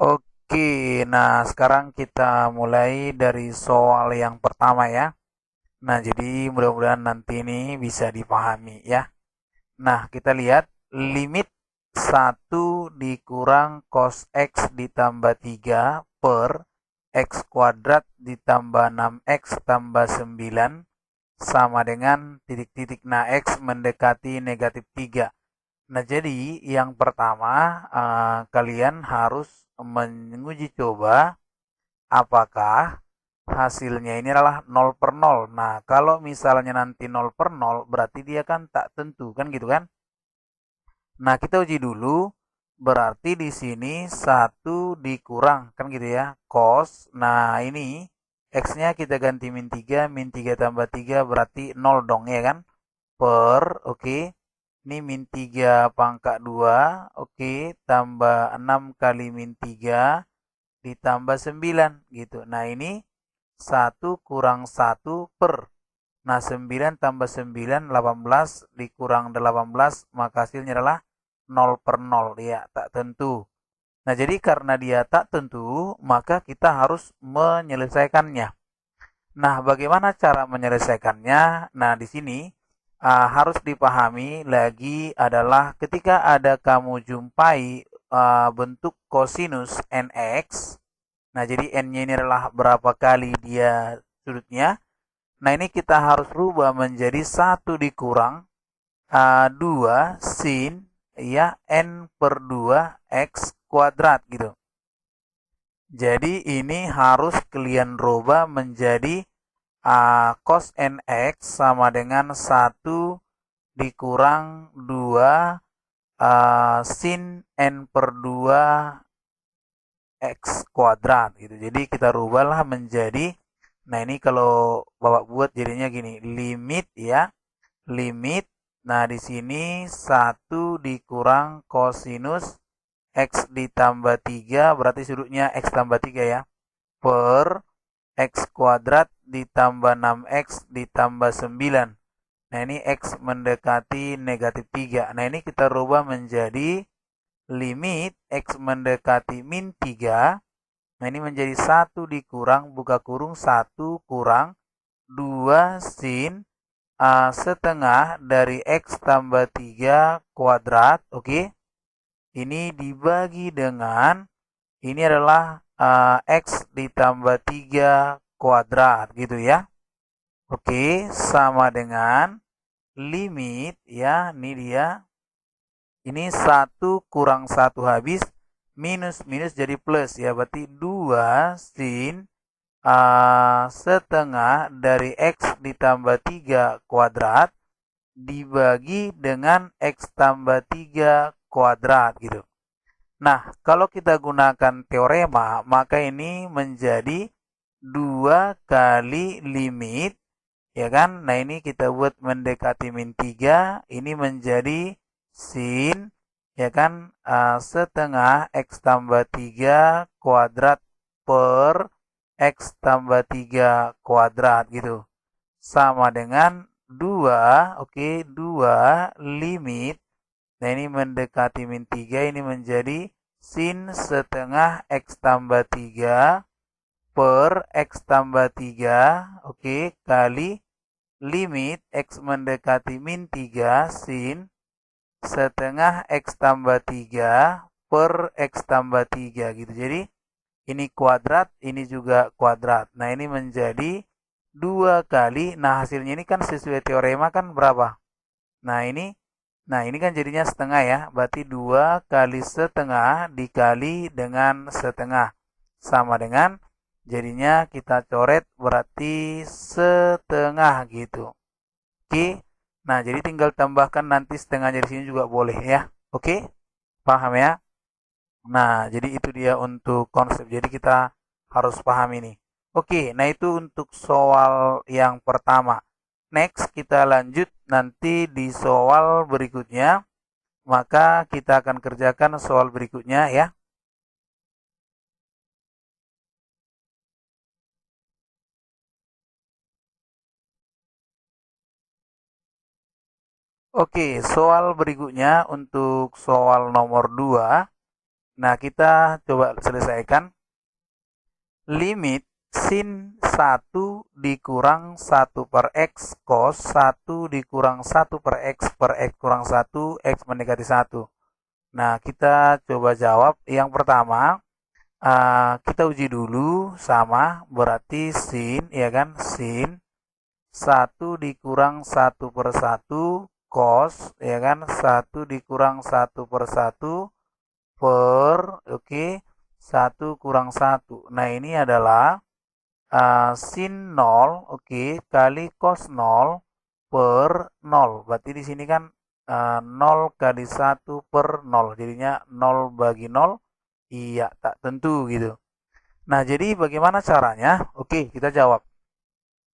Oke, nah sekarang kita mulai dari soal yang pertama ya. Nah, jadi mudah-mudahan nanti ini bisa dipahami ya. Nah, kita lihat limit satu dikurang cos X ditambah 3 per X kuadrat ditambah 6X tambah 9 sama dengan titik-titik. Nah, X mendekati negatif 3. Nah, jadi yang pertama kalian harus menguji coba apakah hasilnya ini adalah 0/0. Nah, kalau misalnya nanti 0/0 berarti dia kan tak tentu kan gitu kan? Nah, kita uji dulu. Berarti di sini satu dikurang kan gitu ya. Cos. Nah, ini X-nya kita ganti min 3 tambah 3 berarti 0 dong ya kan? Per, oke. Ini min 3 pangkat 2, oke. Tambah 6 kali min 3 ditambah 9 gitu. Nah, ini satu kurang satu per. Nah, 9 tambah 9, 18 dikurang 18, maka hasilnya adalah 0/0. Ya, tak tentu. Nah, jadi karena dia tak tentu, maka kita harus menyelesaikannya. Nah, bagaimana cara menyelesaikannya? Nah, di sini harus dipahami lagi adalah ketika ada kamu jumpai bentuk kosinus nx. Nah, jadi n-nya ini adalah berapa kali dia sudutnya. Nah, ini kita harus rubah menjadi satu dikurang 2 sin ya n per 2 x kuadrat gitu. Jadi ini harus kalian rubah menjadi cos nx sama dengan satu dikurang 2 sin n per 2 x kuadrat gitu. Jadi kita rubahlah menjadi, nah ini kalau Bapak buat jadinya gini, limit ya, limit. Nah, di sini satu dikurang kosinus x ditambah 3 berarti sudutnya x tambah 3 ya, per x kuadrat ditambah 6x ditambah 9. Nah, ini x mendekati negatif 3. Nah, ini kita rubah menjadi limit x mendekati min 3. Nah, ini menjadi satu dikurang buka kurung satu kurang 2 sin setengah dari x tambah 3 kuadrat. Oke. Ini dibagi dengan ini adalah x ditambah 3 kuadrat gitu ya. Oke, sama dengan limit ya, ini dia. Ini satu kurang satu habis, minus minus jadi plus ya, berarti 2 sin setengah dari x ditambah 3 kuadrat dibagi dengan x tambah 3 kuadrat gitu. Nah, kalau kita gunakan teorema, maka ini menjadi 2 kali limit, ya kan? Nah, ini kita buat mendekati min 3, ini menjadi sin, ya kan? Setengah x tambah 3 kuadrat per x tambah 3 kuadrat gitu. Sama dengan 2, oke, 2 limit. Nah, ini mendekati min 3, ini menjadi sin setengah x tambah 3 per x tambah 3, oke, kali limit x mendekati min 3 sin setengah x tambah 3 per x tambah 3 gitu. Jadi ini kuadrat, ini juga kuadrat. Nah, ini menjadi 2 kali. Nah, hasilnya ini kan sesuai teorema kan berapa? Nah, ini kan jadinya setengah ya. Berarti 2 kali setengah dikali dengan setengah. Sama dengan jadinya kita coret berarti setengah gitu. Oke. Nah, jadi tinggal tambahkan nanti setengahnya di sini juga boleh ya. Oke? Paham ya? Nah, jadi itu dia untuk konsep. Jadi kita harus paham ini. Oke, nah itu untuk soal yang pertama. Next, kita lanjut nanti di soal berikutnya. Maka kita akan kerjakan soal berikutnya ya. Oke, soal berikutnya untuk soal nomor 2. Nah, kita coba selesaikan. Limit sin 1 dikurang 1 per X cos 1 dikurang 1 per X kurang 1 X mendekati 1. Nah, kita coba jawab. Yang pertama, kita uji dulu sama, berarti sin, ya kan? Sin 1 dikurang 1 per 1 cos, ya kan? 1 dikurang 1 per 1 oke, 1 kurang 1. Nah, ini adalah sin 0, oke, kali cos 0 per 0. Berarti di sini kan 0 kali 1 per 0. Jadinya 0 bagi 0, iya, tak tentu gitu. Nah, jadi bagaimana caranya? Oke, kita jawab.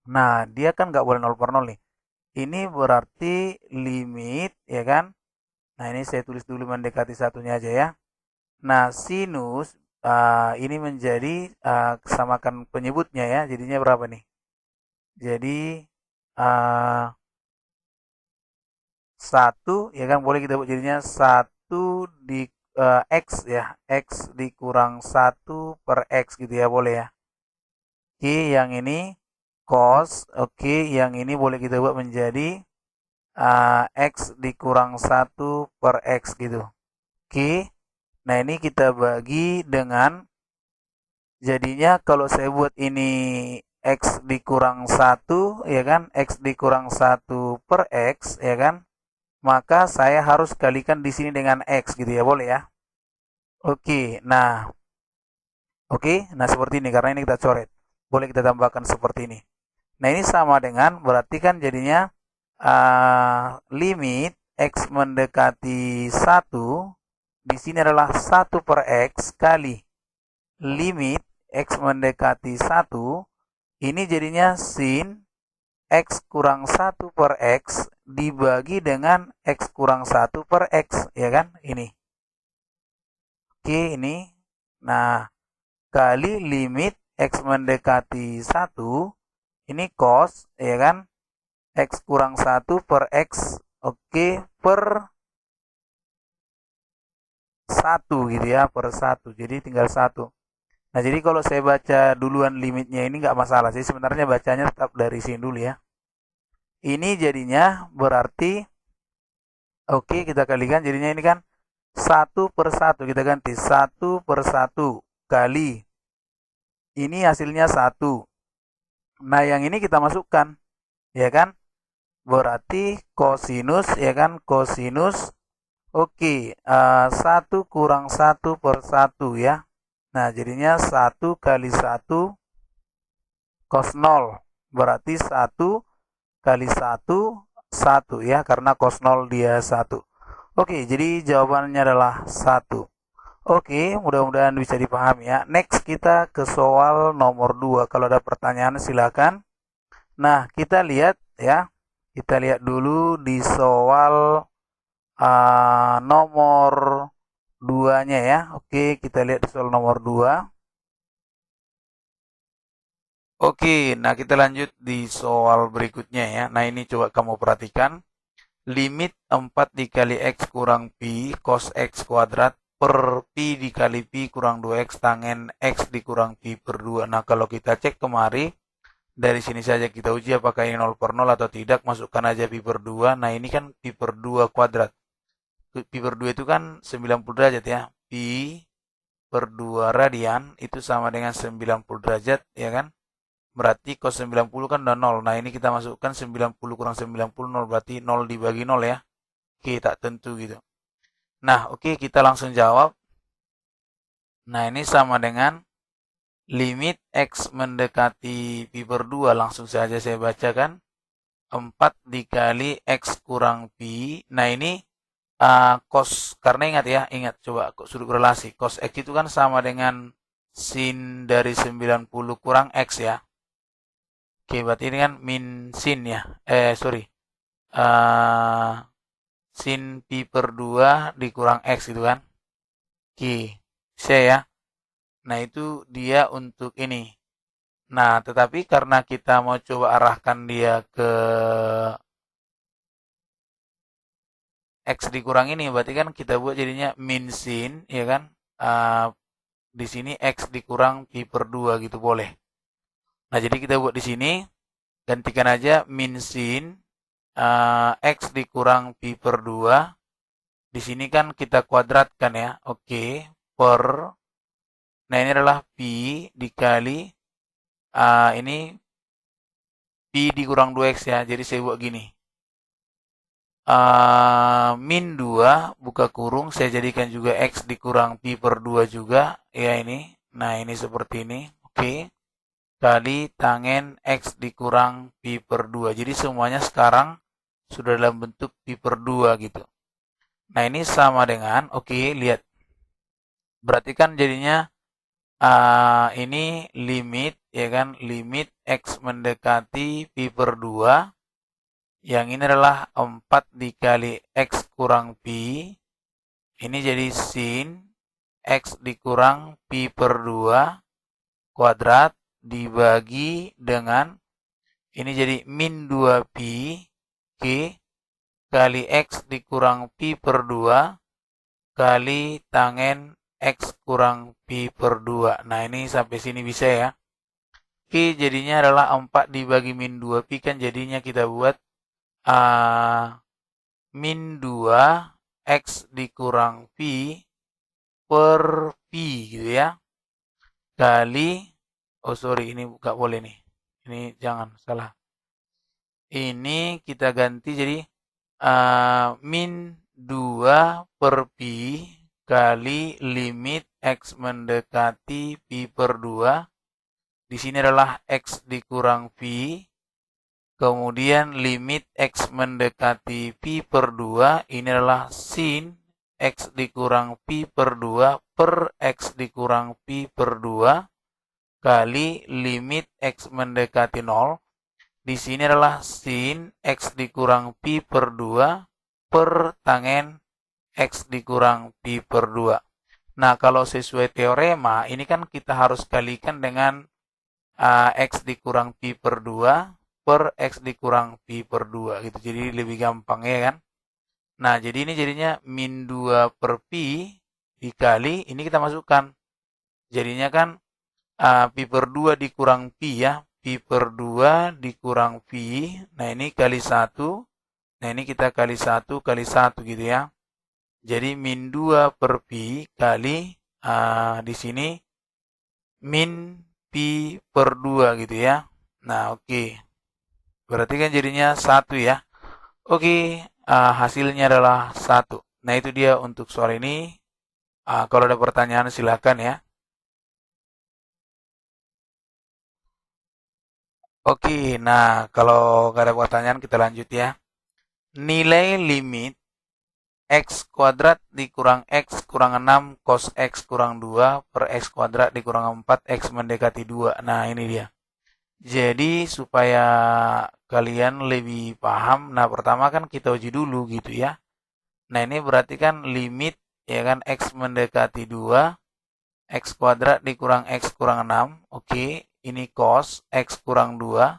Nah, dia kan nggak boleh 0 per 0 nih. Ini berarti limit, ya kan? Nah, ini saya tulis dulu mendekati satunya aja ya. Nah, sinus ini menjadi samakan penyebutnya ya. Jadinya berapa nih? Jadi uh, 1 ya kan boleh kita buat jadinya 1 di X ya. X dikurang 1 per X gitu ya, boleh ya. Oke, yang ini cos. Oke, yang ini boleh kita buat menjadi X dikurang 1 per X gitu. Oke, nah ini kita bagi dengan, jadinya kalau saya buat ini X dikurang 1, ya kan, X dikurang 1 per X, ya kan, maka saya harus kalikan di sini dengan X gitu ya, boleh ya. Nah seperti ini, karena ini kita coret. Boleh kita tambahkan seperti ini. Nah ini sama dengan, berarti kan jadinya limit X mendekati 1, di sini adalah 1 per X kali limit X mendekati 1, ini jadinya sin X kurang 1 per X dibagi dengan X kurang 1 per X, ya kan? Ini. Oke, ini. Nah, kali limit X mendekati 1, ini cos, ya kan? X kurang 1 per X, oke, per 1 gitu ya, per 1. Jadi tinggal 1. Nah, jadi kalau saya baca duluan limitnya ini nggak masalah sih. Sebenarnya bacanya tetap dari sini dulu ya. Ini jadinya berarti, oke, kita kalikan jadinya ini kan 1 per 1. Kita ganti 1 per 1 kali. Ini hasilnya 1. Nah, yang ini kita masukkan. Ya kan? Berarti kosinus, ya kan? Kosinus. Oke, 1 kurang 1 per 1 ya. Nah, jadinya 1 kali 1 cos 0. Berarti 1 kali 1, 1 ya. Karena cos 0 dia 1. Oke, jadi jawabannya adalah 1. Oke, mudah-mudahan bisa dipahami ya. Next kita ke soal nomor 2. Kalau ada pertanyaan silakan. Nah, kita lihat ya. Kita lihat dulu di soal nomor 2-nya ya. Oke, kita lihat di soal nomor 2. Oke, nah kita lanjut di soal berikutnya ya. Nah, ini coba kamu perhatikan. Limit 4 dikali X kurang Pi cos X kuadrat per Pi dikali Pi kurang 2X tangen X dikurang Pi per 2. Nah, kalau kita cek kemari, dari sini saja kita uji apakah ini 0 per 0 atau tidak. Masukkan aja Pi per 2. Nah, ini kan Pi per 2 kuadrat. Pi per 2 itu kan 90 derajat ya. Pi per 2 radian itu sama dengan 90 derajat, ya kan? Berarti cos 90 kan udah 0. Nah, ini kita masukkan 90 kurang 90, 0. Berarti 0 dibagi 0 ya. Oke, tak tentu gitu. Nah, oke, kita langsung jawab. Nah, ini sama dengan limit X mendekati Pi per 2. Langsung saja saya bacakan. 4 dikali X kurang Pi. Nah, ini cos, karena ingat coba sudut relasi. Cos X itu kan sama dengan sin dari 90 kurang X ya. Oke, berarti ini kan min sin ya. Sorry. Sin pi per 2 dikurang X gitu kan. Oke, saya ya. Nah, itu dia untuk ini. Nah, tetapi karena kita mau coba arahkan dia ke X dikurang ini, berarti kan kita buat jadinya min sin, ya kan. uh, di sini X dikurang pi per 2 gitu boleh. Nah, jadi kita buat di sini, gantikan aja min sin X dikurang pi per 2. Di sini kan kita kuadratkan ya. Oke, per. Nah, ini adalah pi dikali ini pi dikurang 2X ya. Jadi saya buat gini. Min 2 buka kurung saya jadikan juga X dikurang pi per 2 juga ya ini. Nah, ini seperti ini. Oke. Kali tangen X dikurang pi per 2. Jadi semuanya sekarang sudah dalam bentuk pi per 2 gitu. Nah, ini sama dengan, oke, lihat. Berarti kan jadinya ini limit, ya kan, limit X mendekati pi per 2. Yang ini adalah 4 dikali X kurang pi. Ini jadi sin X dikurang pi per 2 kuadrat dibagi dengan ini jadi min 2 pi Q kali X dikurang pi per 2 kali tangen X kurang pi per 2. Nah, ini sampai sini bisa ya. Q jadinya adalah 4 dibagi min 2 pi, kan jadinya kita buat min 2 X dikurang pi per pi gitu ya. Kali, oh sorry, ini nggak boleh nih. Ini jangan, salah. Ini kita ganti jadi min 2 per pi kali limit X mendekati pi per 2. Di sini adalah X dikurang pi. Kemudian limit X mendekati pi per 2. Ini adalah sin X dikurang pi per 2 per X dikurang pi per 2 kali limit X mendekati 0. Di sini adalah sin X dikurang pi per 2 per tangen X dikurang pi per 2. Nah, kalau sesuai teorema, ini kan kita harus kalikan dengan X dikurang pi per 2 per X dikurang pi per 2 gitu. Jadi lebih gampang ya kan. Nah, jadi ini jadinya min 2 per pi dikali, ini kita masukkan. Jadinya kan pi per 2 dikurang pi ya. Pi per 2 dikurang pi. Nah, ini kali 1. Nah, ini kita kali 1 kali 1 gitu ya. Jadi min 2 per pi kali di sini min pi per 2 gitu ya. Nah, oke. Berarti kan jadinya 1 ya. Oke, hasilnya adalah 1. Nah, itu dia untuk soal ini. Kalau ada pertanyaan silakan ya. Oke, nah kalau nggak ada pertanyaan kita lanjut ya. Nilai limit X kuadrat dikurang X kurang 6 cos X kurang 2 per X kuadrat dikurang 4 X mendekati 2. Nah, ini dia. Jadi supaya kalian lebih paham, nah pertama kan kita uji dulu gitu ya. Nah, ini berarti kan limit ya kan X mendekati 2 X kuadrat dikurang X kurang 6. Oke, ini cos X kurang 2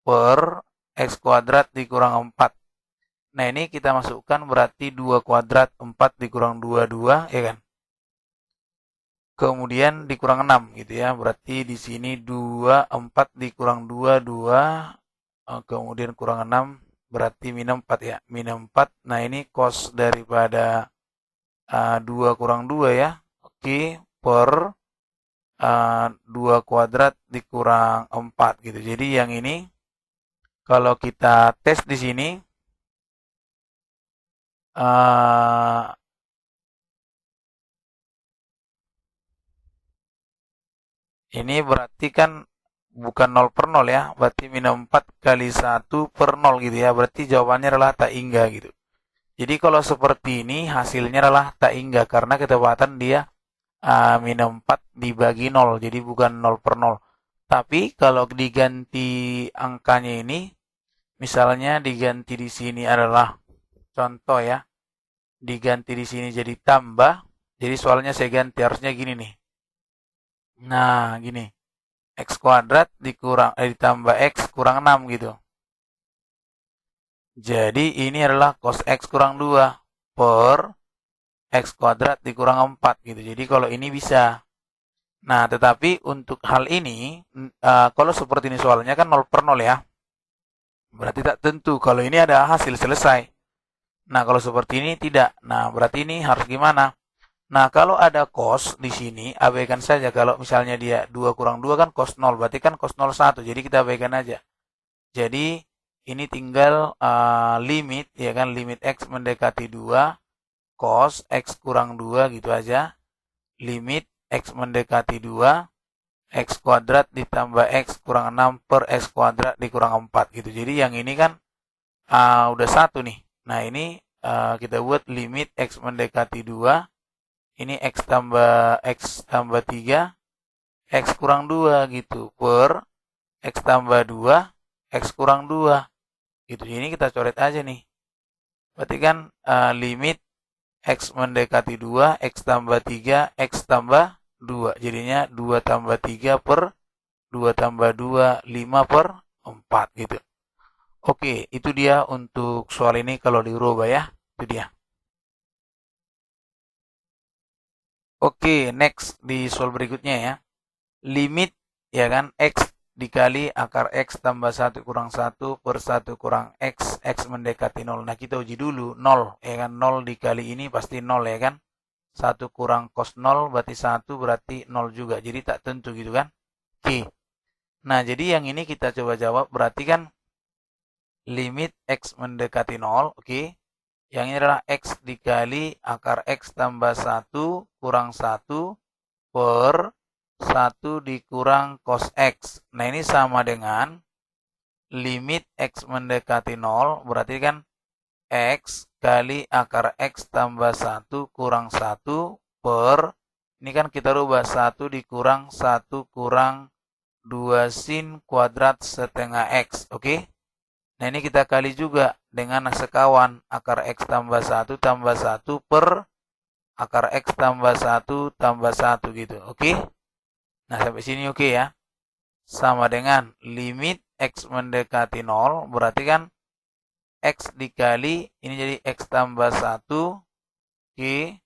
per X kuadrat dikurang 4. Nah, ini kita masukkan berarti 2 kuadrat 4 dikurang 2 ya kan. Kemudian dikurang 6 gitu ya. Berarti di sini 2 4 dikurang 2 kemudian kurang 6 berarti minus 4 ya. Minus 4. Nah, ini cos daripada 2 kurang 2 ya. Oke, per 2 kuadrat dikurang 4 gitu. Jadi yang ini kalau kita tes di sini ini berarti kan bukan 0 per 0 ya. Berarti minus 4 kali 1 per 0 gitu ya. Berarti jawabannya adalah tak hingga gitu. Jadi kalau seperti ini hasilnya adalah tak hingga karena ketepatan dia minus 4 dibagi 0. Jadi bukan 0 per 0. Tapi kalau diganti angkanya ini, misalnya diganti di sini adalah contoh ya. Diganti di sini jadi tambah. Jadi soalnya saya ganti harusnya gini nih. Nah, gini. X kuadrat ditambah X kurang 6 gitu. Jadi ini adalah cos X kurang 2 per X kuadrat dikurang 4 gitu. Jadi kalau ini bisa. Nah, tetapi untuk hal ini, kalau seperti ini soalnya kan 0 per 0 ya. Berarti tak tentu. Kalau ini ada hasil selesai. Nah, kalau seperti ini tidak. Nah, berarti ini harus gimana? Nah, kalau ada cos di sini, abaikan saja. Kalau misalnya dia 2 kurang 2 kan cos 0. Berarti kan cos 0 1. Jadi kita abaikan aja. Jadi, ini tinggal limit, ya kan. Limit X mendekati 2. Cos X kurang 2 gitu aja. Limit X mendekati 2. X kuadrat ditambah X kurang 6 per X kuadrat dikurang 4 gitu. Jadi yang ini kan udah 1 nih. Nah, ini kita buat limit X mendekati 2. Ini X tambah 3. X kurang 2 gitu. Per X tambah 2. X kurang 2. Gitu. Ini kita coret aja nih. Berarti kan limit X mendekati 2. X tambah 3. X tambah 2. Jadinya 2 tambah 3 per 2 tambah 2, 5 per 4 gitu. Oke, itu dia untuk soal ini kalau dirubah ya. Itu dia. Oke, next di soal berikutnya ya. Limit ya kan X dikali akar X tambah 1 kurang 1 per 1 kurang X, X mendekati 0. Nah, kita uji dulu 0 ya kan. 0 dikali ini pasti 0 ya kan. 1 kurang cos 0 berarti 1 berarti 0 juga. Jadi tak tentu gitu kan. Oke. Nah, jadi yang ini kita coba jawab berarti kan limit X mendekati 0, oke. Yang ini adalah X dikali akar X tambah 1 kurang 1 per 1 dikurang cos X. Nah, ini sama dengan limit X mendekati 0, berarti kan X kali akar X tambah 1 kurang 1 per, ini kan kita rubah 1 dikurang 1 kurang 2 sin kuadrat setengah X, oke. Nah, ini kita kali juga dengan sekawan akar X tambah 1 tambah 1 per akar X tambah 1 tambah 1 gitu. Oke? Nah, sampai sini oke ya. Sama dengan limit X mendekati 0. Berarti kan X dikali, ini jadi X tambah 1. Oke.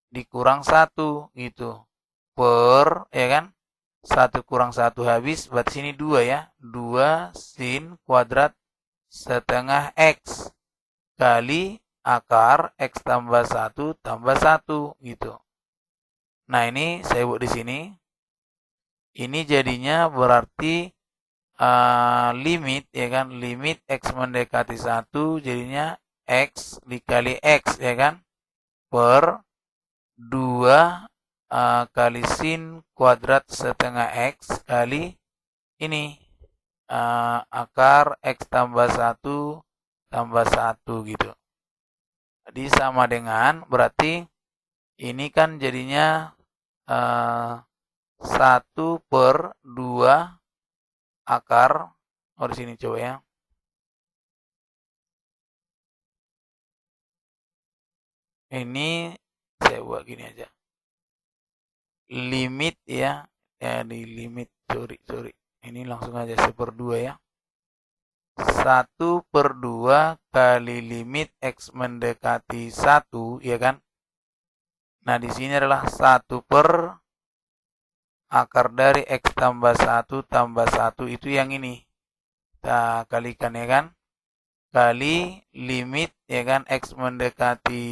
Dikurang 1 gitu. Per, ya kan? 1 kurang 1 habis. Berarti sini 2 ya. 2 sin kuadrat setengah X kali akar X tambah 1 tambah 1 gitu. Nah, ini saya buat di sini. Ini jadinya berarti limit ya kan, limit X mendekati 1 jadinya X dikali X ya kan, per 2 kali sin kuadrat setengah X kali ini akar X tambah 1 tambah 1 gitu. Jadi sama dengan berarti ini kan jadinya 1 per 2 akar. Oh, di sini coba ya. Ini saya buat gini aja. Limit ya. Ya di limit, sorry. Ini langsung aja 1 per 2 ya. 1 per 2 kali limit X mendekati 1, ya kan? Nah, di sini adalah 1 per akar dari X tambah 1 tambah 1, itu yang ini. Kita kalikan ya kan? Kali limit ya kan X mendekati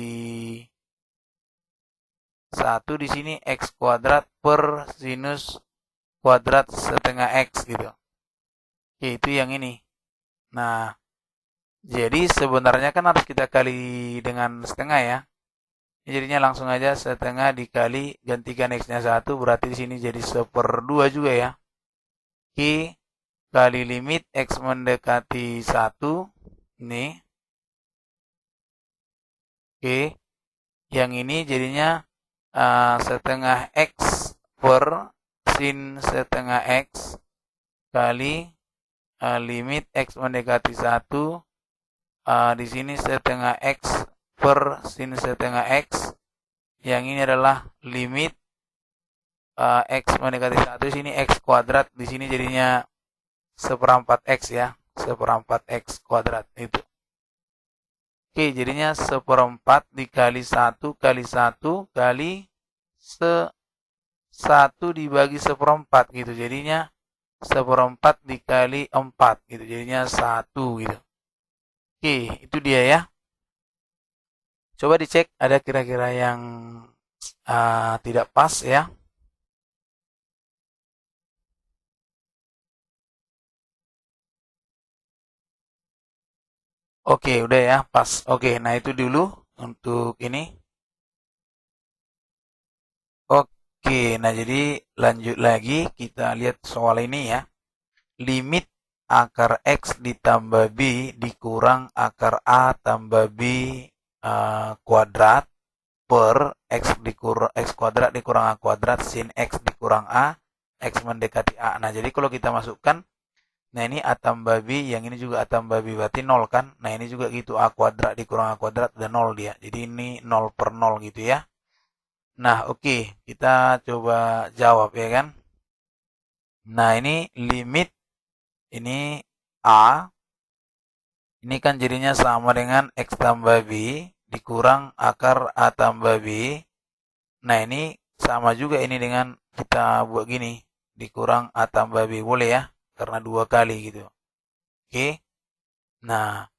1 di sini X kuadrat per sinus kuadrat setengah X gitu. Oke, itu yang ini. Nah, jadi sebenarnya kan harus kita kali dengan setengah ya. Jadinya langsung aja setengah dikali, gantikan X-nya 1, berarti di sini jadi 1 per 2 juga ya. Oke, kali limit X mendekati 1. Nih. Oke, yang ini jadinya setengah X per sin setengah X kali limit X mendekati 1. Di sini setengah X per sin setengah X. Yang ini adalah limit X mendekati 1. Di sini X kuadrat. Di sini jadinya 1/4 X ya. 1/4 X kuadrat itu. Oke, jadinya 1/4 dikali 1 kali 1 kali 1 dibagi 1/4 gitu. Jadinya 1/4 dikali 4 gitu. Jadinya 1 gitu. Oke, itu dia ya. Coba dicek ada kira-kira yang tidak pas ya. Oke, udah ya, pas. Oke, nah itu dulu untuk ini. Oke, nah jadi lanjut lagi kita lihat soal ini ya. Limit akar X ditambah B dikurang akar A tambah B kuadrat per X kuadrat dikurang A kuadrat sin X dikurang A, X mendekati A. Nah, jadi kalau kita masukkan, nah ini A tambah B, yang ini juga A tambah B, berarti 0 kan? Nah, ini juga gitu, A kuadrat dikurang A kuadrat, udah 0 dia. Jadi ini 0 per 0 gitu ya. Nah, oke, kita coba jawab ya kan? Nah, ini limit, ini A, ini kan jadinya sama dengan X tambah B, dikurang akar A tambah B. Nah, ini sama juga ini dengan kita buat gini, dikurang A tambah B, boleh ya? Karena 2 kali gitu. Oke. Nah,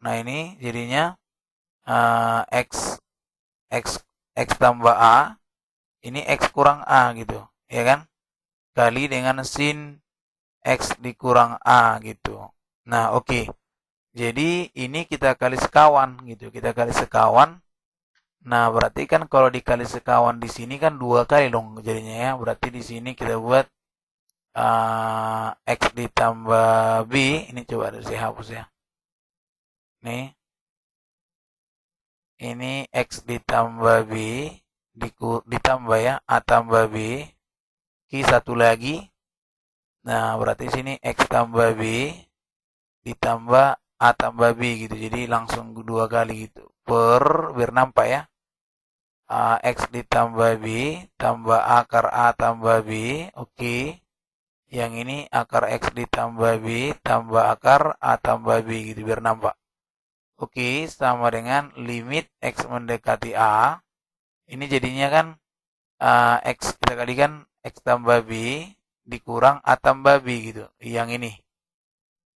nah ini jadinya X X X tambah A, ini X kurang A gitu, ya kan? Kali dengan sin X dikurang A gitu. Nah, oke. Jadi ini kita kali sekawan gitu, kita kali sekawan. Nah, berarti kan kalau dikali sekawan di sini kan 2 kali dong jadinya ya. Berarti di sini kita buat X ditambah B, ini coba saya hapus ya. Nih, ini X ditambah B, ditambah ya, A tambah B, Q satu lagi. Nah, berarti sini X tambah B, ditambah A tambah B gitu. Jadi langsung 2 kali gitu. Biar nampak ya. X ditambah B, tambah akar A tambah B, oke. Yang ini akar X ditambah B, tambah akar A tambah B gitu, biar nampak. Oke, sama dengan limit X mendekati A. Ini jadinya kan X kita kalikan X tambah B dikurang A tambah B gitu. Yang ini.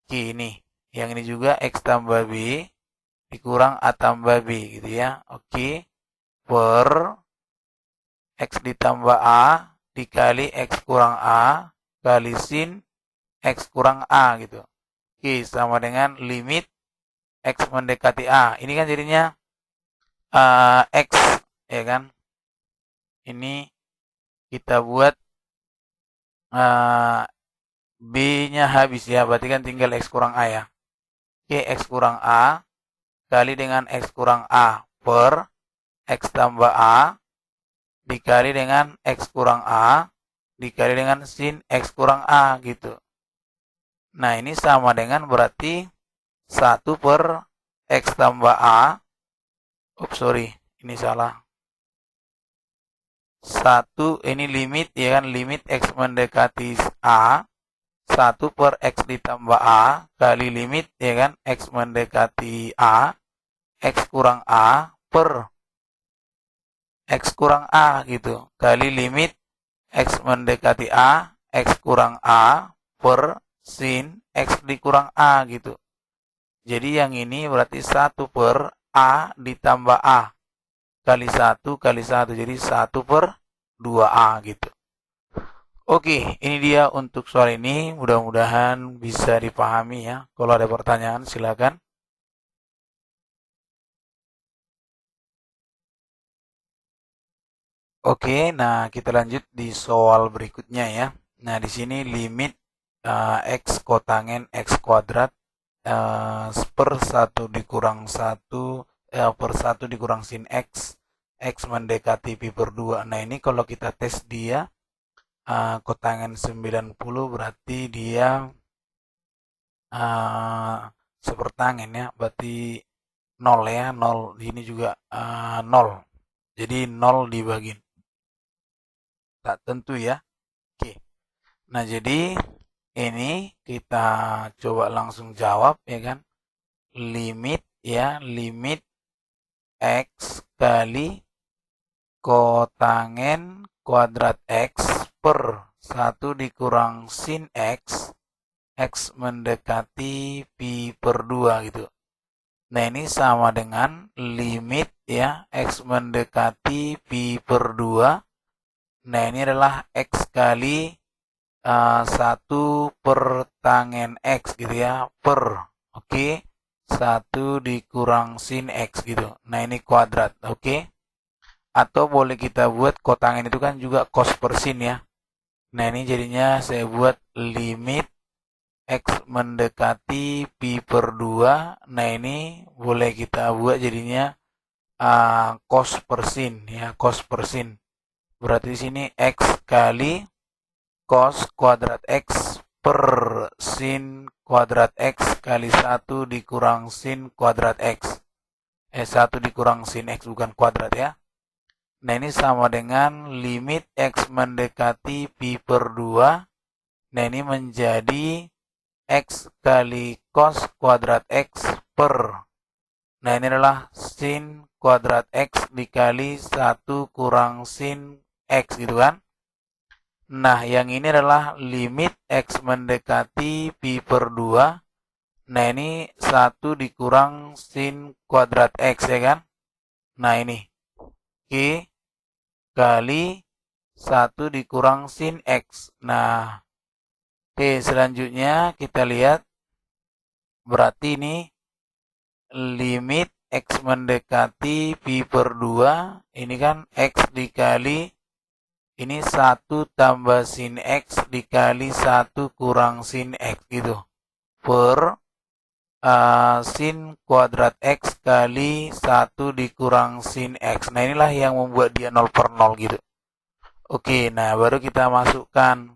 Oke, ini. Yang ini juga X tambah B dikurang A tambah B gitu ya. Oke. Per X ditambah A dikali X kurang A kali sin X kurang A gitu. Oke, sama dengan limit X mendekati A. Ini kan jadinya X ya kan. Ini kita buat B-nya habis ya, berarti kan tinggal X kurang A ya. Oke, X kurang A kali dengan X kurang A per X tambah A dikali dengan X kurang A dikali dengan sin X kurang A gitu. Nah, ini sama dengan berarti 1 per X tambah A. Oops, sorry, ini salah. 1, ini limit ya kan, limit X mendekati A. 1 per X ditambah A kali limit ya kan, X mendekati A. X kurang A per X kurang A gitu. Kali limit X mendekati A. X kurang A per sin X dikurang A gitu. Jadi yang ini berarti 1 per A ditambah A. Kali 1 kali 1. Jadi 1 per 2A gitu. Oke, ini dia untuk soal ini. Mudah-mudahan bisa dipahami ya. Kalau ada pertanyaan silakan. Oke, nah kita lanjut di soal berikutnya ya. Nah, di sini limit X kotangen X kuadrat per 1 dikurang 1 per 1 dikurang sin X. X mendekati pi per 2. Nah, ini kalau kita tes dia kotangen 90 berarti dia sepertangen ya. Berarti 0 ya, 0. Di sini juga 0. Jadi 0 dibagi tak tentu ya. Oke. Nah, jadi ini kita coba langsung jawab ya kan. Limit ya, limit X kali kotangen kuadrat X per 1 dikurang sin X mendekati pi per 2 gitu. Nah, ini sama dengan limit ya, X mendekati pi per 2. Nah, ini adalah X kali 1 per tangen X gitu ya, per. Oke, 1 dikurang sin X gitu. Nah, ini kuadrat, oke. Atau boleh kita buat kotangen itu kan juga cos per sin ya. Nah, ini jadinya saya buat limit X mendekati pi per 2. Nah, ini boleh kita buat jadinya cos per sin ya, cos per sin. Berarti di sini X kali cos kuadrat X per sin kuadrat X kali 1 dikurang sin kuadrat X. 1 dikurang sin X bukan kuadrat ya. Nah, ini sama dengan limit X mendekati pi per 2. Nah, ini menjadi X kali cos kuadrat X per. Nah, ini adalah sin kuadrat X dikali 1 kurang sin X gitu kan. Nah, yang ini adalah limit X mendekati pi per 2. Nah, ini 1 dikurang sin kuadrat X ya kan. Nah, ini Q kali 1 dikurang sin X. Nah, oke, selanjutnya kita lihat. Berarti ini limit X mendekati pi per 2. Ini kan X dikali, ini 1 tambah sin X dikali 1 kurang sin X gitu. Per sin kuadrat X kali 1 dikurang sin X. Nah, inilah yang membuat dia 0 per 0 gitu. Oke, nah baru kita masukkan.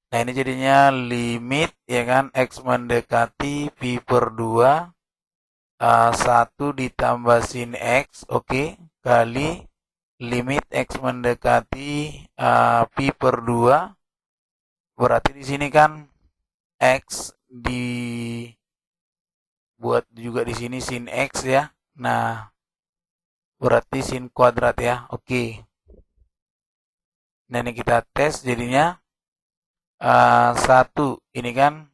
Nah, ini jadinya limit ya kan X mendekati pi per 2 1 ditambah sin X, oke, kali limit X mendekati pi per 2. Berarti di sini kan X dibuat juga di sini sin X ya. Nah, berarti sin kuadrat ya, oke. Nah, ini kita tes jadinya 1 ini kan.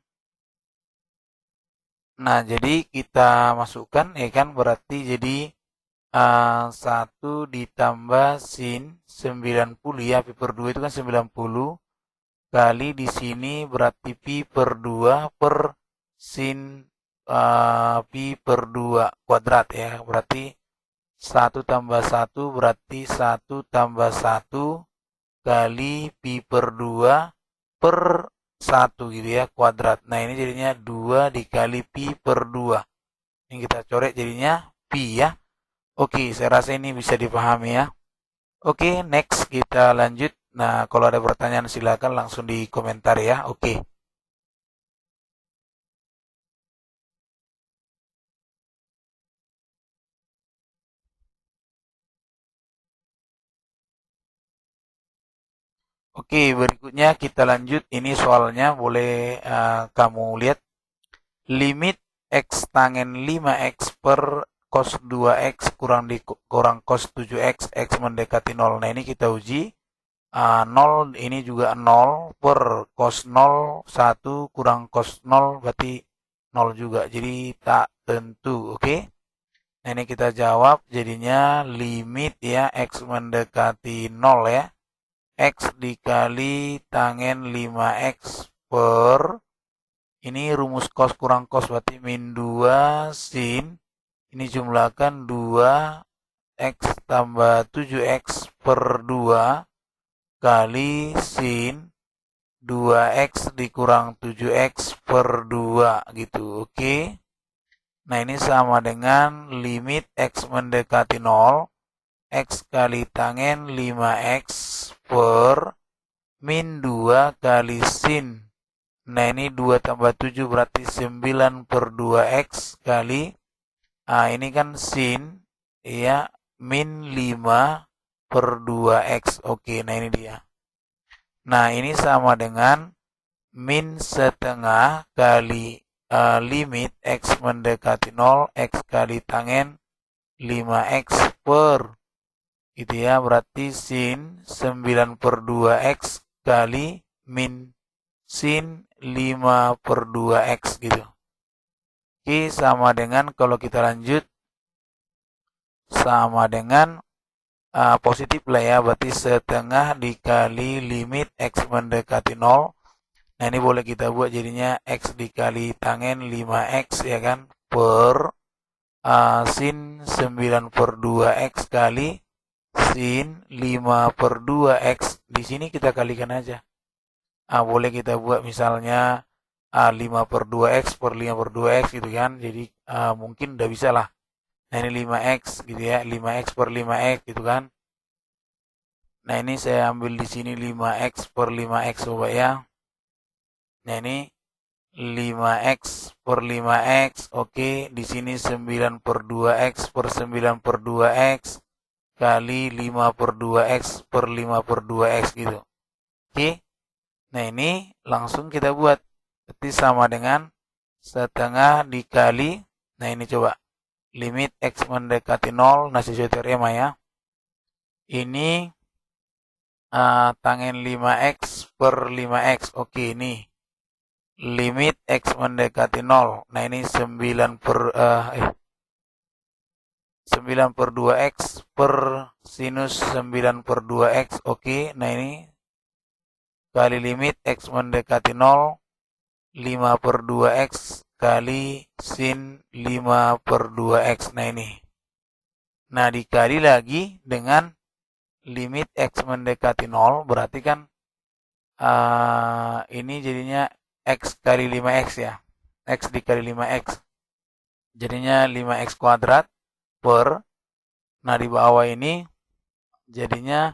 Nah, jadi kita masukkan ya kan, berarti jadi 1 ditambah sin 90 ya, pi per 2 itu kan 90 kali di sini berarti pi per 2 per sin pi per 2 kuadrat ya, berarti 1 tambah 1 berarti 1 tambah 1 kali pi per 2 per 1 gitu ya, kuadrat. Nah, ini jadinya 2 dikali pi per 2. Ini kita coret jadinya pi ya. Oke, saya rasa ini bisa dipahami ya. Oke, next kita lanjut. Nah, kalau ada pertanyaan silakan langsung di komentar ya. Oke. Oke, berikutnya kita lanjut. Ini soalnya boleh kamu lihat. Limit X tangen 5X per cos 2X kurang cos 7X, X mendekati 0. Nah, ini kita uji. 0 ini juga 0 per cos 0 1 kurang cos 0 berarti 0 juga. Jadi tak tentu, oke? Nah, ini kita jawab jadinya limit ya X mendekati 0 ya. X dikali tangen 5X per, ini rumus cos kurang cos berarti min 2 sin, ini jumlahkan 2X tambah 7X per 2 kali sin 2X dikurang 7X per 2 gitu, oke. Nah, ini sama dengan limit X mendekati 0, X kali tangen 5X per min 2 kali sin. Nah, ini 2 tambah 7 berarti 9 per 2X kali, ini kan sin, ya, min 5 per 2X. Oke, nah ini dia. Nah, ini sama dengan min setengah kali limit X mendekati 0, X kali tangen 5X per, gitu ya, berarti sin 9 per 2X kali min sin 5 per 2X gitu. Oke, sama dengan kalau kita lanjut, sama dengan positif lah ya, berarti setengah dikali limit X mendekati 0. Nah ini boleh kita buat jadinya X dikali tangen 5X ya kan, per sin 9 per 2X kali sin 5 per 2X. Di sini kita kalikan aja. Boleh kita buat misalnya 5 per 2X per 5 per 2X gitu kan. Jadi mungkin udah bisa lah. Nah ini 5X gitu ya. 5X per 5X gitu kan. Nah ini saya ambil di sini 5X per 5X coba ya. Nah ini 5X per 5X. Oke, di sini 9 per 2X per 9 per 2X kali 5 per 2X per 5 per 2X gitu. Oke. Nah ini langsung kita buat. Berarti sama dengan setengah dikali. Nah ini coba. Limit X mendekati 0. Nah sesuai teorema ya. Ini tangen 5X per 5X. Oke ini. Limit X mendekati 0. Nah ini 9 per 9 per 2X per sinus 9 per 2X. Oke, nah ini kali limit X mendekati 0, 5 per 2X kali sin 5 per 2X. Nah ini. Nah dikali lagi dengan limit X mendekati 0, berarti kan ini jadinya X kali 5X ya. X dikali 5X. Jadinya 5X kuadrat per, nah di bawah ini jadinya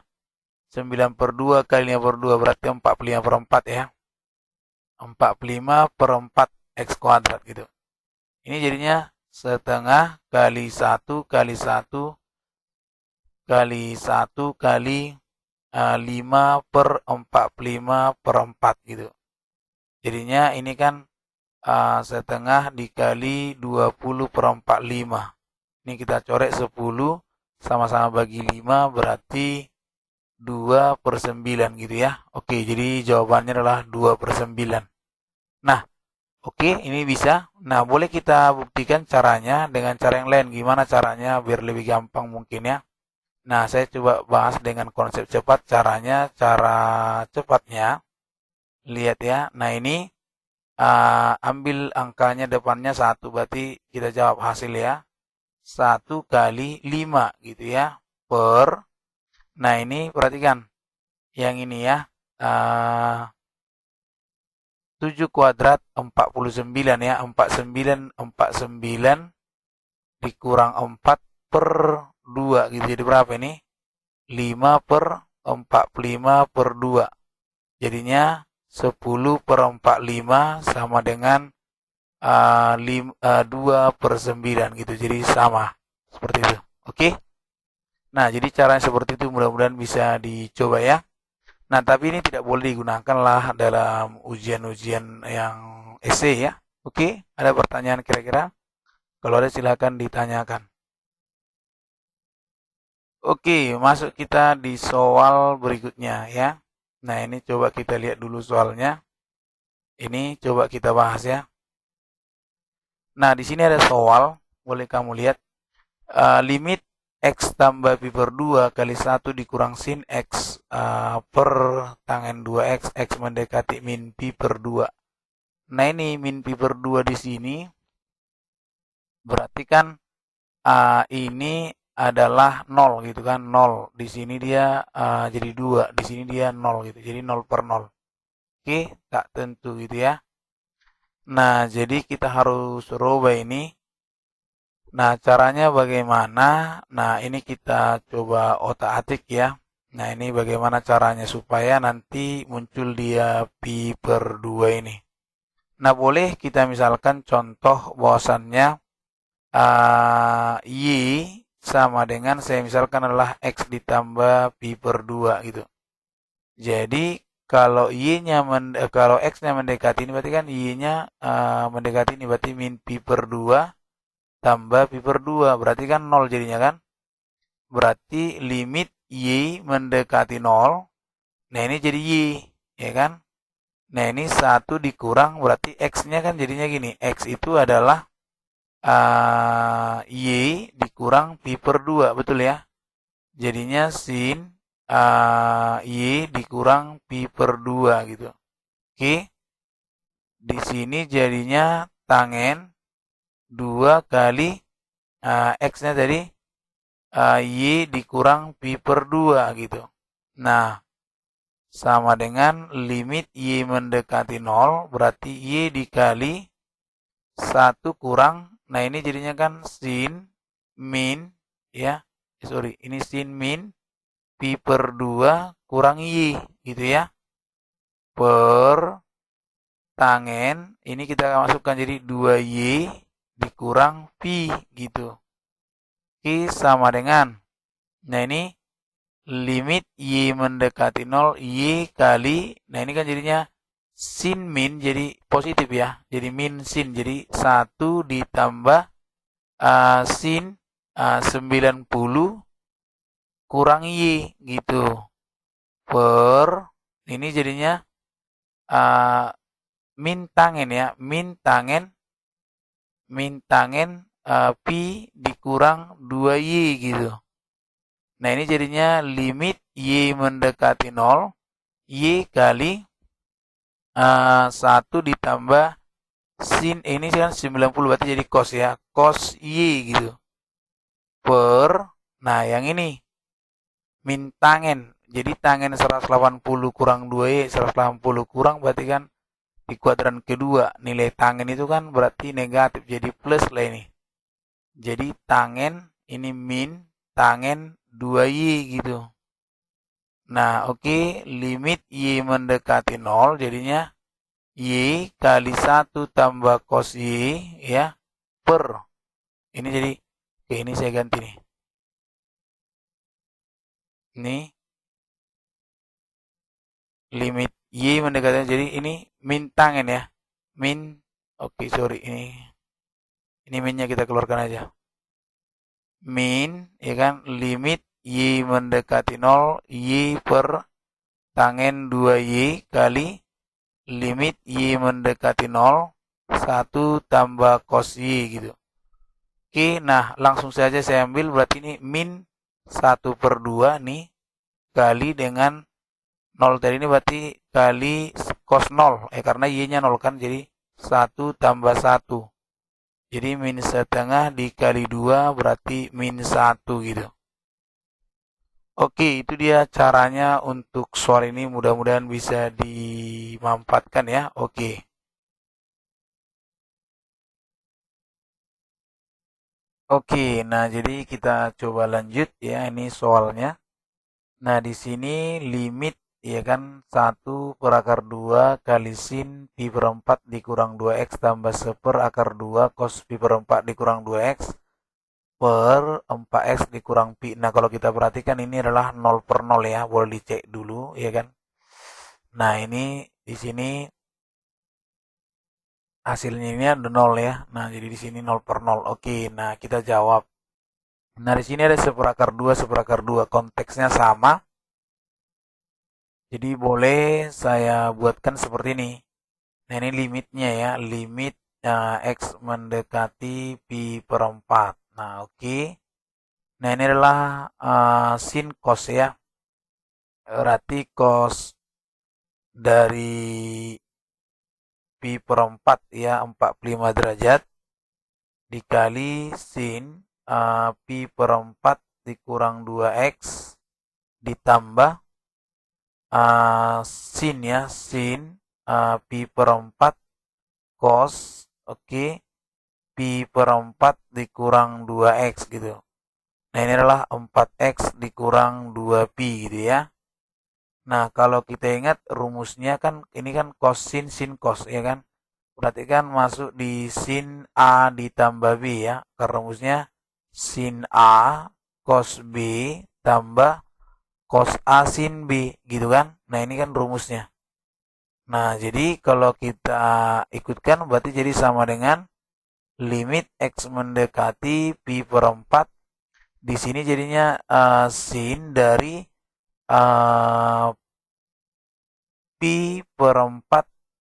9 per 2 kali 5 per 2 berarti 45 per 4 ya. 45 per 4 X kuadrat gitu. Ini jadinya setengah kali 1 kali 1 kali 1 kali 5 per 45 per 4 gitu. Jadinya ini kan setengah dikali 20 per 45. Ini kita coret 10 sama-sama bagi 5 berarti 2 per 9 gitu ya. Oke, jadi jawabannya adalah 2 per 9. Nah, oke, ini bisa. Nah, boleh kita buktikan caranya dengan cara yang lain. Gimana caranya biar lebih gampang mungkin ya. Nah, saya coba bahas dengan konsep cepat caranya. Cara cepatnya, lihat ya. Nah, ini ambil angkanya depannya 1, berarti kita jawab hasil ya. 1 kali 5 gitu ya. Per, nah ini perhatikan. Yang ini ya. 7 kuadrat 49 ya. 49 dikurang 4 per 2 gitu. Jadi berapa ini? 5 per 45 per 2. Jadinya 10 per 45 sama dengan 2 per 9 gitu. Jadi sama. Seperti itu. Oke. Nah, jadi caranya seperti itu mudah-mudahan bisa dicoba ya. Nah, tapi ini tidak boleh digunakan lah dalam ujian-ujian yang esai ya. Oke, ada pertanyaan kira-kira? Kalau ada silakan ditanyakan. Oke, masuk kita di soal berikutnya ya. Nah, ini coba kita lihat dulu soalnya. Ini coba kita bahas ya. Nah, di sini ada soal, boleh kamu lihat. Limit X tambah pi per 2 kali 1 dikurang sin X per tangen 2X, X mendekati min pi per 2. Nah ini min pi per 2 di sini, berarti kan ini adalah 0 gitu kan, 0. Di sini dia jadi 2, di sini dia 0 gitu, jadi 0 per 0. Oke, tak tentu gitu ya. Nah, jadi kita harus rubah ini. Nah, caranya bagaimana? Nah, ini kita coba otak-atik ya. Nah, ini bagaimana caranya supaya nanti muncul dia pi per 2 ini. Nah, boleh kita misalkan contoh bahwasannya y sama dengan saya misalkan adalah x ditambah pi per 2 gitu. Jadi, Kalau kalau X-nya mendekati ini berarti kan Y-nya mendekati ini berarti min pi per 2 tambah pi per 2. Berarti kan 0 jadinya kan. Berarti limit Y mendekati 0. Nah ini jadi Y. Ya kan. Nah ini 1 dikurang berarti X-nya kan jadinya gini. X itu adalah Y dikurang pi per 2. Betul ya. Jadinya sin Y dikurang pi per 2 gitu. Oke. Di sini jadinya tangen 2 kali X-nya tadi Y dikurang pi per 2 gitu. Nah, sama dengan limit Y mendekati 0 berarti Y dikali 1 kurang, nah ini jadinya kan sin min ya. Sorry, ini sin min pi per 2 kurang Y gitu ya. Per tangen ini kita masukkan jadi 2Y dikurang pi gitu. Oke, sama dengan, nah ini limit Y mendekati 0 Y kali, nah ini kan jadinya sin min jadi positif ya, jadi min sin, jadi 1 ditambah sin 90 kurang Y gitu, per ini jadinya uh, min tangen ya, min tangen pi dikurang 2Y gitu. Nah ini jadinya limit Y mendekati 0 Y kali 1 ditambah sin ini kan 90 berarti jadi cos ya, cos Y gitu, per, nah yang ini min tangen, jadi tangen 180 kurang 2Y, 180 kurang berarti kan di kuadran kedua nilai tangen itu kan berarti negatif, jadi plus lah ini. Jadi tangen ini min tangen 2Y gitu. Nah, oke, limit Y mendekati 0 jadinya Y kali 1 tambah cos Y ya, per. Ini jadi, oke ini saya ganti nih. Ini limit Y mendekati, jadi ini min tangen ya. Min, oke sorry ini minnya kita keluarkan aja. Min, ya kan, limit Y mendekati 0 Y per tangen 2Y kali limit Y mendekati 0 1 tambah cos Y gitu. Oke, nah langsung saja saya ambil, berarti ini min 1 per 2 nih kali dengan 0 tadi, ini berarti kali cos 0 karena Y-nya 0 kan, jadi 1 tambah 1. Jadi min setengah dikali 2 berarti min 1 gitu. Oke, itu dia caranya untuk soal ini, mudah-mudahan bisa dimanfaatkan ya. Oke. Oke, nah jadi kita coba lanjut ya, ini soalnya. Nah, di sini limit ya kan 1 per akar 2 kali sin pi per 4 dikurang 2x tambah 1 per akar 2 cos pi per 4 dikurang 2x per 4x dikurang pi. Nah, kalau kita perhatikan ini adalah 0 per 0 ya, boleh dicek dulu ya kan. Nah, ini di sini hasilnya ini ada 0 ya. Nah, jadi di sini 0 per 0. Oke, nah kita jawab. Nah, di sini ada 1 per akar 2, 1 per akar 2. Konteksnya sama. Jadi boleh saya buatkan seperti ini. Nah, ini limitnya ya. Limit X mendekati pi per 4. Nah, oke. Nah, ini adalah sin cos ya. Berarti cos dari pi per 4 ya, 45 derajat dikali sin pi per 4 dikurang 2x ditambah sin ya, sin pi per 4 cos, oke, pi per 4 dikurang 2x gitu. Nah, ini adalah 4x dikurang 2pi gitu ya. Nah, kalau kita ingat rumusnya kan ini kan cos sin cos ya kan. Berarti kan masuk di sin A ditambah B ya. Karena rumusnya sin A cos B tambah cos A sin B gitu kan. Nah, ini kan rumusnya. Nah, jadi kalau kita ikutkan berarti jadi sama dengan limit X mendekati pi per 4. Di sini jadinya sin dari uh, pi per 4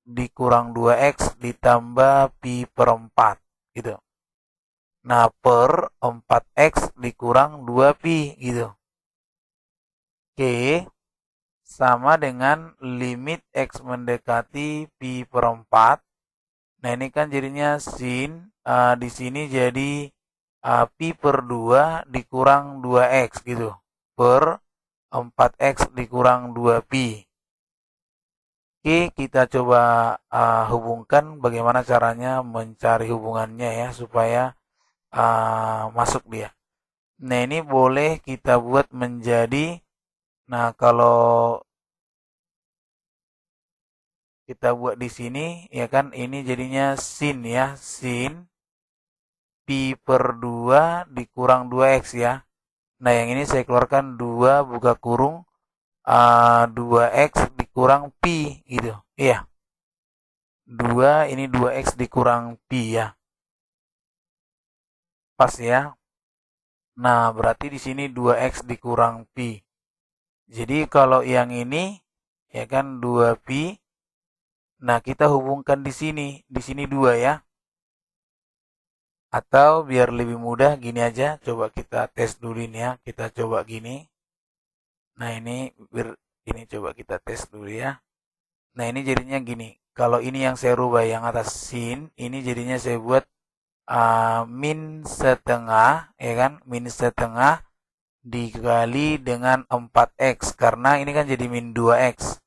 dikurang 2X ditambah pi per 4 gitu. Nah, per 4X dikurang 2pi gitu. Oke, sama dengan limit X mendekati pi per 4. Nah, ini kan jadinya sin di sini jadi pi per 2 dikurang 2X gitu. Per 4X dikurang 2pi. Oke, kita coba hubungkan bagaimana caranya mencari hubungannya ya supaya masuk dia. Nah, ini boleh kita buat menjadi, nah kalau kita buat di sini ya kan ini jadinya sin ya, sin pi per 2 dikurang 2X ya. Nah, yang ini saya keluarkan 2 buka kurung 2X dikurang pi gitu. Iya. 2 ini 2X dikurang pi ya. Pas ya. Nah, berarti di sini 2X dikurang pi. Jadi kalau yang ini ya kan 2pi. Nah, kita hubungkan di sini. Di sini 2 ya. Atau biar lebih mudah gini aja. Coba kita tes dulu ini ya. Kita coba gini. Nah, ini coba kita tes dulu ya. Nah, ini jadinya gini. Kalau ini yang saya rubah yang atas sin, ini jadinya saya buat min setengah, ya kan? Min setengah dikali dengan 4X. Karena ini kan jadi min 2X.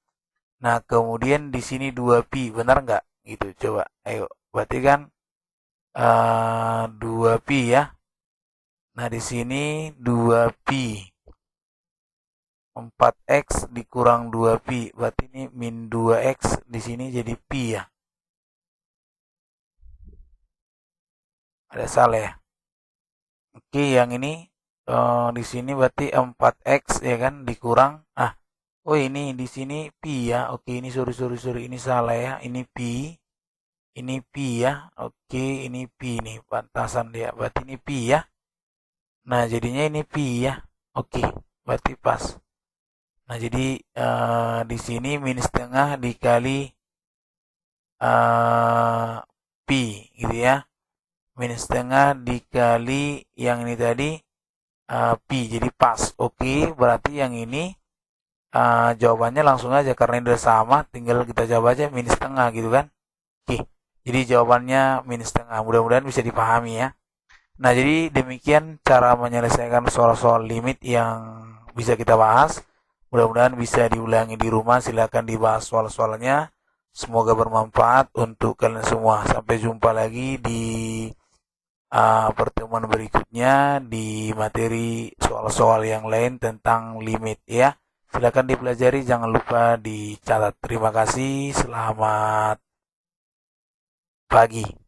Nah, kemudian di sini 2pi. Benar nggak? Gitu, coba. Ayo, berarti kan 2pi ya. Nah, di sini 2pi. 4X dikurang 2pi. Berarti ini min 2X di sini jadi pi ya. Ada salah ya. Oke, yang ini di sini berarti 4X ya kan dikurang. Oh ini di sini pi ya. Oke, ini sorry ini salah ya. Ini pi. Ini pi ya. Oke, ini pi nih pantasan dia. Berarti ini pi ya. Nah, jadinya ini pi ya. Oke, berarti pas. Nah, jadi di sini min setengah dikali pi gitu ya. Min setengah dikali yang ini tadi pi. Jadi pas. Oke, berarti yang ini jawabannya langsung aja karena ini udah sama. Tinggal kita jawab aja min setengah gitu kan. Oke, jadi jawabannya min setengah. Mudah-mudahan bisa dipahami ya. Nah, jadi demikian cara menyelesaikan soal-soal limit yang bisa kita bahas. Mudah-mudahan bisa diulangi di rumah. Silakan dibahas soal-soalnya. Semoga bermanfaat untuk kalian semua. Sampai jumpa lagi di pertemuan berikutnya di materi soal-soal yang lain tentang limit ya. Silakan dipelajari, jangan lupa dicatat. Terima kasih. Selamat pagi.